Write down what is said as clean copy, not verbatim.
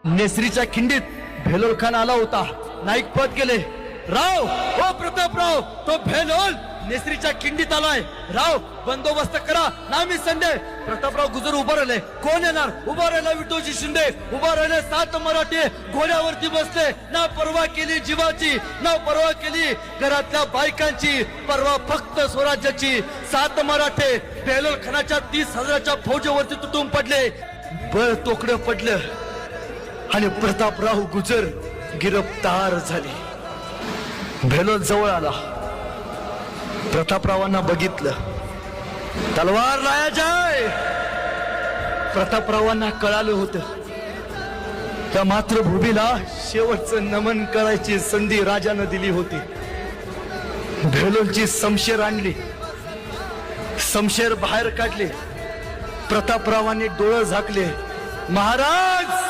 नेसरीच्या खिंडीत भेलोल खान आला होता. नाईक पद गेले. राव, ओ प्रतापराव, तो भेलोल नेसरीच्या खिंडीत आलाय. राव, बंदोबस्त करा, नामी संडे. प्रतापराव गुजर उभा राहिले. कोण येणार? उभा राहिला विठोजी शिंदे. उभा राहिले 7 मराठे घोड्यावरती बसले. ना परवा केली जीवाची, ना परवा केली घरातल्या बायकांची, परवा फक्त स्वराज्याची. 7 मराठे भेलोल खानाच्या 30,000च्या फौजेवरती तुटून पडले. बळ तोकडं पडलं आणि प्रतापराव गुजर गिरफ्तार झाले. भेलोल जवळ आला. प्रतापरावांना बघितलं. तलवार लाया जाय. प्रतापरावांना कळालं होतं त्या मातृभूमीला शेवटचं नमन करायची संधी राजानं दिली होती. भेलोलची समशेर आणली. समशेर बाहेर काढले. प्रतापरावांनी डोळं झाकले. महाराज,